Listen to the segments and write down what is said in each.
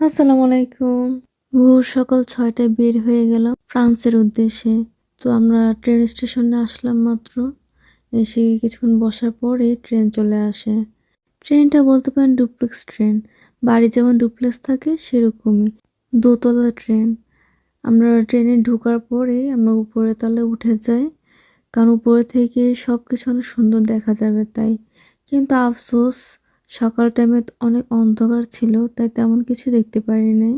আসসালামু আলাইকুম। ভোর সকাল ৬টায় বের হয়ে গেলাম ফ্রান্সের উদ্দেশ্যে। তো আমরা ট্রেন স্টেশনে আসলাম মাত্র। এসে কিছুক্ষণ বসার পরেই ট্রেন চলে আসে। ট্রেনটা বলতে পারেন ডুপ্লেক্স ট্রেন। বাড়ি যেমন ডুপ্লেক্স থাকে সেরকমই। দোতলা ট্রেন। আমরা ট্রেনে ঢোকার পরেই আমরা উপরের তলায় উঠে যাই। কারণ উপরে থেকে সবকিছু অনেক সুন্দর দেখা যাবে তাই। কিন্তু আফসোস সকাল টাইমে অনেক অন্ধকার ছিল তাই তেমন কিছু দেখতে পারি নাই।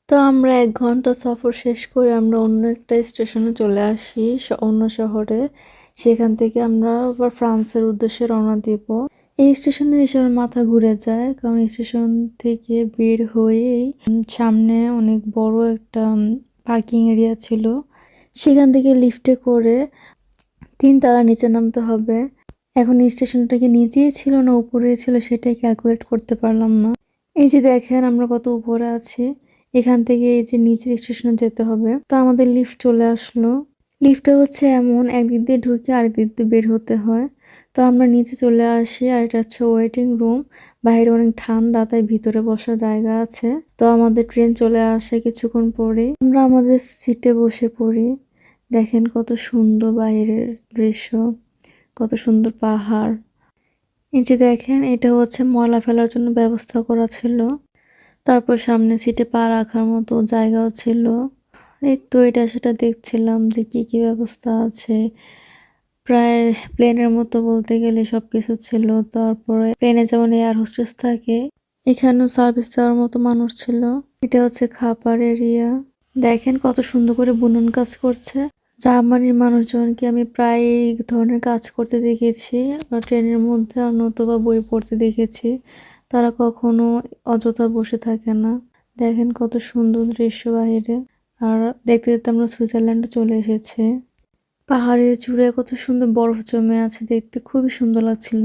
তো আমরা ১ ঘন্টা সফর শেষ করে আমরা অন্য একটা স্টেশনে চলে আসি অন্য শহরে। সেখান থেকে আমরা আবার ফ্রান্সের উদ্দেশ্যে রওনা দিব। এই স্টেশনে এসে আমার মাথা ঘুরে যায় কারণ স্টেশন থেকে বের হয়েই সামনে অনেক বড় একটা পার্কিং এরিয়া ছিল। সেখান থেকে লিফটে করে ৩ তলার নিচে নামতে হবে। এখন এই স্টেশনটা কি নিচেই ছিল না উপরে ছিল সেটাই ক্যালকুলেট করতে পারলাম না। এই যে দেখেন আমরা কত উপরে আছি। এখান থেকে এই যে নিচের স্টেশনে যেতে হবে। তো আমাদের লিফট চলে আসলো। লিফটটা হচ্ছে এমন একদিক দিয়ে ঢুকে আরেক দিক দিয়ে বের হতে হয়। তো আমরা নিচে চলে আসি আর এটা হচ্ছে ওয়েটিং রুম। বাইরে অনেক ঠান্ডা তাই ভিতরে বসার জায়গা আছে। তো আমাদের ট্রেন চলে আসে কিছুক্ষণ পরে। আমরা আমাদের সিটে বসে পড়ি। দেখেন কত সুন্দর বাইরের দৃশ্য, কত সুন্দর পাহাড়। এই যে দেখেন এটা হচ্ছে ময়লা ফেলার জন্য ব্যবস্থা করা ছিল। তারপর সামনে সিটে পা রাখার মতো জায়গাও ছিল। এই তো এটা সেটা দেখছিলাম যে কি ব্যবস্থা আছে। প্রায় প্লেনের মতো বলতে গেলে সবকিছু ছিল। তারপরে প্লেনে যেমন এয়ার হোস্টেস থাকে এখানেও সার্ভিস দেওয়ার মতো মানুষ ছিল। এটা হচ্ছে খাবার এরিয়া। দেখেন কত সুন্দর করে বুনন কাজ করছে। জার্মানির মানুষজনকে আমি প্রায় এই ধরনের কাজ করতে দেখেছি বা ট্রেনের মধ্যে আর নতুবা বই পড়তে দেখেছি। তারা কখনো অযথা বসে থাকে না। দেখেন কত সুন্দর দৃশ্য বাইরে। আর দেখতে দেখতে আমরা সুইজারল্যান্ডে চলে এসেছি। পাহাড়ের চূড়ায় কত সুন্দর বরফ জমে আছে, দেখতে খুবই সুন্দর লাগছিল।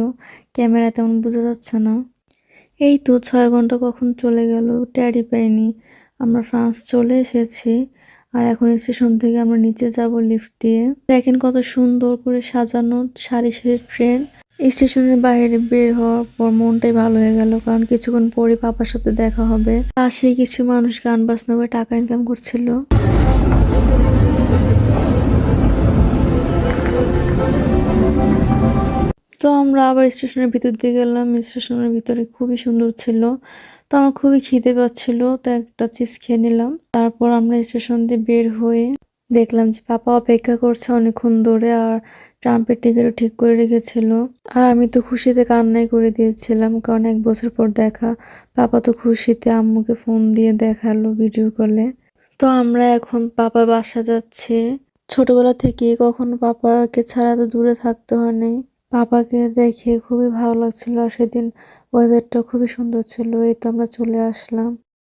ক্যামেরায় তেমন বোঝা যাচ্ছে না। এই তো ৬ ঘন্টা কখন চলে গেল টেরই পাইনি। আমরা ফ্রান্স চলে এসেছি। আর এখন স্টেশন থেকে আমরা নিচে যাব লিফট দিয়ে। দেখেন কত সুন্দর করে সাজানো সারি সারি ট্রেন। স্টেশনের বাইরে বের হওয়ার পর মনটাই ভালো হয়ে গেল কারণ কিছুক্ষণ পরে পাপার সাথে দেখা হবে। পাশে কিছু মানুষ গান বাজনা করে টাকা ইনকাম করছিল। তো আমরা আবার স্টেশনের ভিতর দিয়ে গেলাম। স্টেশনের ভিতরে খুবই সুন্দর ছিল। তো আমার খুবই খিদে পাচ্ছিল। তো একটা চিপস খেয়ে নিলাম। তারপর আমরা স্টেশন দিয়ে বের হয়ে দেখলাম যে পাপা অপেক্ষা করছে অনেকক্ষণ ধরে আর ট্রাম্পের টিকিটও ঠিক করে রেখেছিল। আর আমি তো খুশিতে কান্নাই করে দিয়েছিলাম কারণ ১ বছর পর দেখা। পাপা তো খুশিতে আম্মুকে ফোন দিয়ে দেখালো ভিডিও কলে। তো আমরা এখন পাপার বাসা যাচ্ছি। ছোটবেলা থেকে কখনো পাপাকে ছাড়া তো দূরে থাকতে হয় নাই। পাপাকে দেখে খুবই ভালো লাগছিল আর সেদিন ওয়েদারটা খুবই সুন্দর ছিল। এই তো আমরা চলে আসলাম।